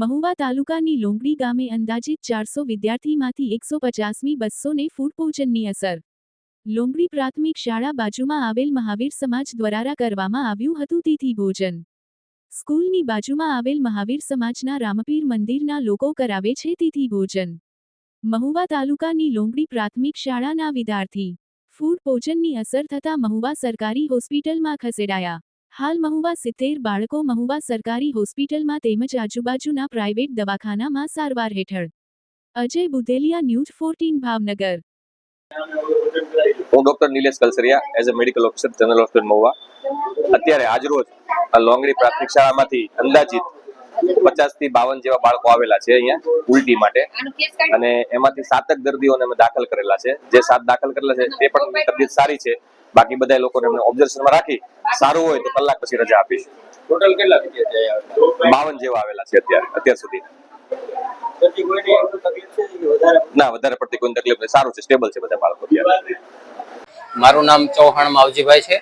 મહુવા તાલુકાની લોંગડી ગામે અંદાજિત 400 વિદ્યાર્થીમાંથી 150મી બસોને ફૂડ પોઈઝનની અસર. લોંગડી પ્રાથમિક શાળા બાજુમાં આવેલ મહાવીર સમાજ દ્વારા કરવામાં આવ્યું હતું તિથિ ભોજન. સ્કૂલની બાજુમાં આવેલ મહાવીર સમાજના રામપીર મંદિરના લોકો કરાવે છે તિથિ ભોજન. મહુવા તાલુકાની લોંગડી પ્રાથમિક શાળાના વિદ્યાર્થી ફૂડ પોઈઝનની અસર થતાં મહુવા સરકારી હોસ્પિટલમાં ખસેડાયા. હાલ મહુવા 70 બાળકો મહુવા સરકારી હોસ્પિટલમાં તેમજ આજુબાજુના પ્રાઇવેટ દવાખાનામાં સારવાર હેઠળ. અજય બુધેલિયા, ન્યૂઝ 14 ભાવનગર. હું doctor Nilesh Kalsariya as a medical officer general hospital Mahuva. અત્યારે આજરોજ આ લોંગડી પ્રાથમિક શાળામાંથી અંદાજિત 50 થી 52 જેવા બાળકો આવેલા છે અહીંયા ઉલટી માટે, અને એમાંથી 7 દર્દીઓને અમે દાખલ કરેલા છે. જે 7 દાખલ કરેલા છે તે પણ તબિયત સારી છે. બાકી બધા લોકોને અમને ઓબ્ઝર્વેશનમાં રાખી સારું હોય તો કલાક પછી રજા આપીશું. ટોટલ કેટલા વિદ્યાર્થીઓ 52 જેવા આવેલા છે અત્યાર સુધી. ના, વધારે પડતી કોઈ તકલીફ નહીં, સારું છે, સ્ટેબલ છે બધા બાળકો. મારું નામ ચૌહાણ માવજીભાઈ છે.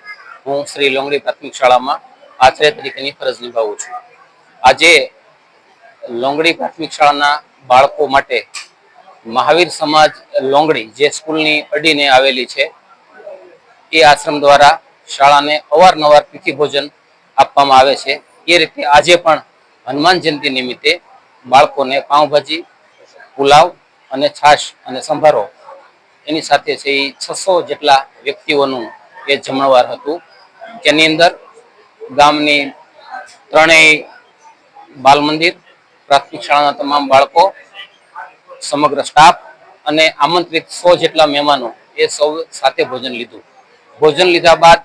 હું શ્રી લોંગડી પ્રાથમિક શાળામાં આચાર્ય તરીકેની ફરજ નિભાવું છું. આજે લોંગડી પ્રાથમિક શાળાના બાળકો માટે મહાવીર સમાજ લોંગડી જે સ્કૂલની અડીને આવેલી છે એ આશ્રમ દ્વારા શાળાને અવારનવાર તિથિ ભોજન આપવામાં આવે છે. એ રીતે આજે પણ હનુમાન જયંતિ નિમિત્તે બાળકોને પાઉંભાજી, પુલાવ અને છાશ અને સંભારો એની સાથે છે એ 600 જેટલા વ્યક્તિઓનું એ જમણવાર હતું. તેની અંદર ગામની ત્રણેય બાલ મંદિર, પ્રાથમિક શાળાના તમામ બાળકો, સમગ્ર સ્ટાફ અને આમંત્રિત 100 જેટલા મહેમાનો એ સૌ સાથે ભોજન લીધું. ભોજન લીધા બાદ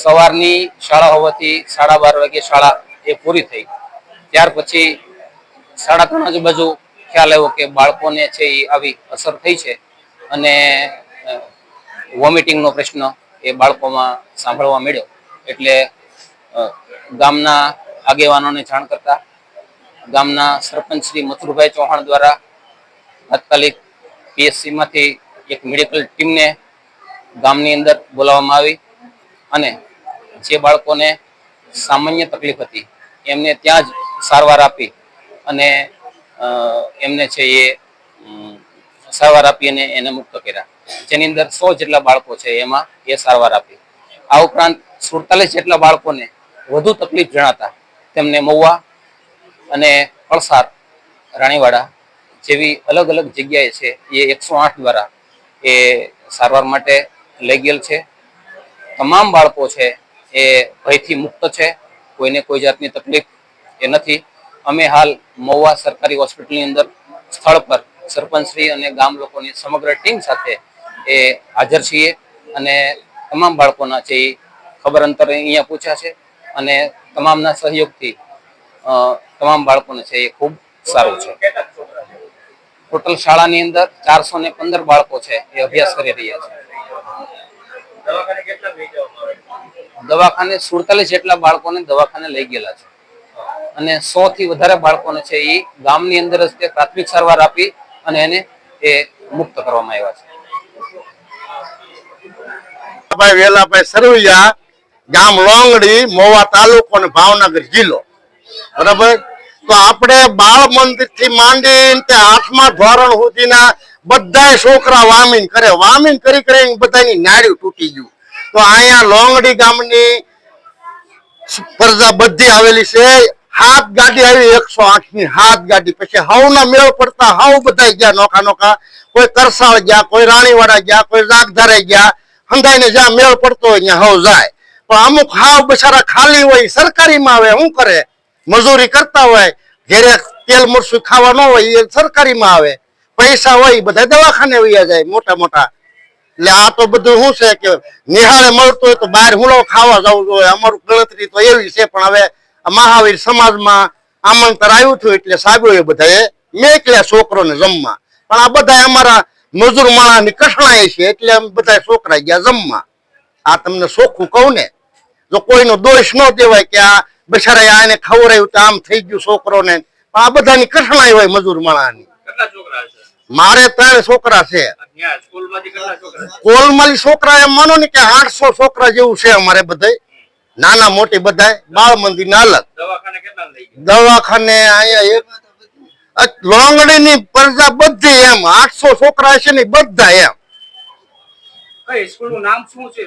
સવારની શાળા હોવાથી 12:30 વાગે શાળા એ પૂરી થઈ. ત્યાર પછી 3:30 આજુબાજુ ખ્યાલ આવ્યો કે બાળકોને છે એ આવી અસર થઈ છે અને વોમિટિંગનો પ્રશ્ન એ બાળકોમાં સાંભળવા મળ્યો. એટલે ગામના આગેવાનોને જાણ કરતા ગામના સરપંચ શ્રી મથુરભાઈ ચૌહાણ દ્વારા તાત્કાલિક પીએચસીમાંથી એક મેડિકલ ટીમને ગામની અંદર બોલાવવામાં આવી અને જે બાળકોને સામાન્ય તકલીફ હતી એમને ત્યાં જ સારવાર આપી અને એમને છે એ સારવાર આપી અને એને મુક્ત કર્યા. જેની અંદર 100 જેટલા બાળકો છે એમાં એ સારવાર આપી. આ ઉપરાંત 47 જેટલા બાળકોને વધુ તકલીફ જણાતા તેમને મહુવા અને કળસાર, રાણીવાડા જેવી અલગ અલગ જગ્યાએ છે એ 108 દ્વારા એ સારવાર માટે લઈ ગયેલ છે. તમામ બાળકો છે એ ભયથી મુક્ત છે, કોઈને કોઈ જાતની તકલીફ એ નથી. અમે હાલ મહુવા સરકારી હોસ્પિટલની અંદર સ્થળ પર સરપંચશ્રી અને ગામ લોકોની સમગ્ર ટીમ સાથે એ હાજર છીએ અને તમામ બાળકોના છે એ ખબર અંતરે અહીંયા પૂછ્યા છે અને તમામના સહયોગથી તમામ બાળકોને છે એ ખૂબ સારું છે. ટોટલ શાળાની અંદર 415 બાળકો છે એ અભ્યાસ કરી રહ્યા છે. દવાખાને 47 જેટલા બાળકોને દવાખાને લઈ ગયેલા છે અને 100 થી વધારે બાળકોને છે એ ગામની અંદર જ તે પ્રાથમિક સારવાર આપી અને એને એ મુક્ત કરવામાં આવ્યા છે. ભાઈ વેલાભાઈ સરવૈયા, ગામ લોંગડી, મહુવા તાલુકો અને ભાવનગર જિલ્લો. બરાબર. તો આપણે બાળ મંદિર થી માંડીને તે 8મા ધોરણ સુધીના બધા છોકરા વામીન કરે. વામીન કરી કરીને બધાની નાળ્યું તૂટી ગયું. તો અહીંયા લોંગડી ગામની સ્પર્ધા બધી આવેલી છે. 7 ગાડી આવી, 108 ની 7 ગાડી. પછી હવના મેળ પડતા હવ બધા ગયા નોખા નોખા. કોઈ કરસાળ ગયા, કોઈ રાણીવાડા ગયા, કોઈ જાગધારે ગયા. હંધાઈને જ્યાં મેળ પડતો હોય ત્યાં હવ જાય. પણ અમુક હાવ બચારા ખાલી હોય, સરકારીમાં આવે. શું કરે? મજૂરી કરતા હોય, ઘેરે તેલ મરચું ખાવા ન હોય એ સરકારીમાં આવે. પૈસા હોય બધા દવાખાને વયા જાય મોટા મોટા. એટલે આ તો બધું શું છે કે નિહાળે મળતું હોય તો બહાર હુંલો ખાવા જવું જોઈએ. અમારું ગણતરી તો એવી છે. પણ હવે મહાવીર સમાજમાં આમંત્રણ આવ્યું હતું એટલે સાહેબોએ બધાએ મેકલ્યા છોકરોને જમવા. પણ આ બધા અમારા મજૂર માણાની કઠણાઈ છે એટલે બધા છોકરા ગયા જમવા. આ તમને ચોખ્ખું કહું ને, જો કોઈનો દોષ ન દેવાય કે આ બિચારા આને ખવડાવ્યું તો આમ થઈ ગયું છોકરોને. પણ આ બધાની કઠણાઈ હોય મજૂર માણાની. મારે 3 છોકરા છે. કોલમાલી છોકરા એમ માનો ને કે 800 છોકરા જેવું છે અમારે બધા, નાના મોટી બધા. બાળ મંદિર ના અલગ. દવાખાને અહીંયા લોંગડીની પ્રજા બધી એમ 800 છોકરા છે ને બધા એમ કઈ સ્કૂલનું નામ શું છે?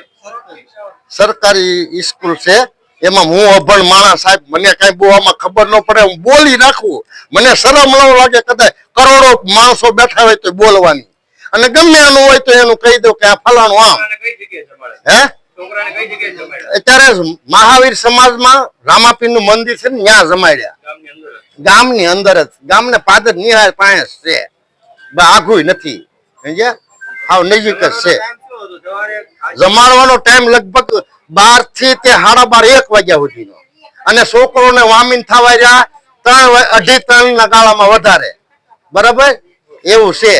સરકારી સ્કૂલ છે. એમાં હું અભણ માણસ સાહેબ, મને કઈ બહુ આમાં ખબર ન પડે, હું બોલી નાખું, મને શરમ ન લાગે. કદાચ કરોડો માણસો બેઠા હોય તો બોલવાની, અને ગમે એનું હોય તો એનું કહી દઉં કે આ ફલાણું આમ. છોકરાને કઈ જગ્યાએ જમાડે? હે છોકરાને કઈ જગ્યાએ જમાડે? અત્યારે મહાવીર સમાજમાં રામાપીર નું મંદિર છે ને ત્યાં જમાડ્યા. ગામની અંદર જ? ગામની અંદર જ, ગામને પાદર નિહાળ પાસે છે, આઘું નથી, સમજ્યા? હાવ નજીક જ છે. ટાઈમ શું હતો? સવારે જમાડવાનો ટાઈમ લગભગ 12 થી તે 12:30 1 વાગ્યા સુધીનો, અને છોકરોને વામીન થવા રહ્યા 3 2:30 3 ના ગાળામાં વધારે. બરાબર એવું છે.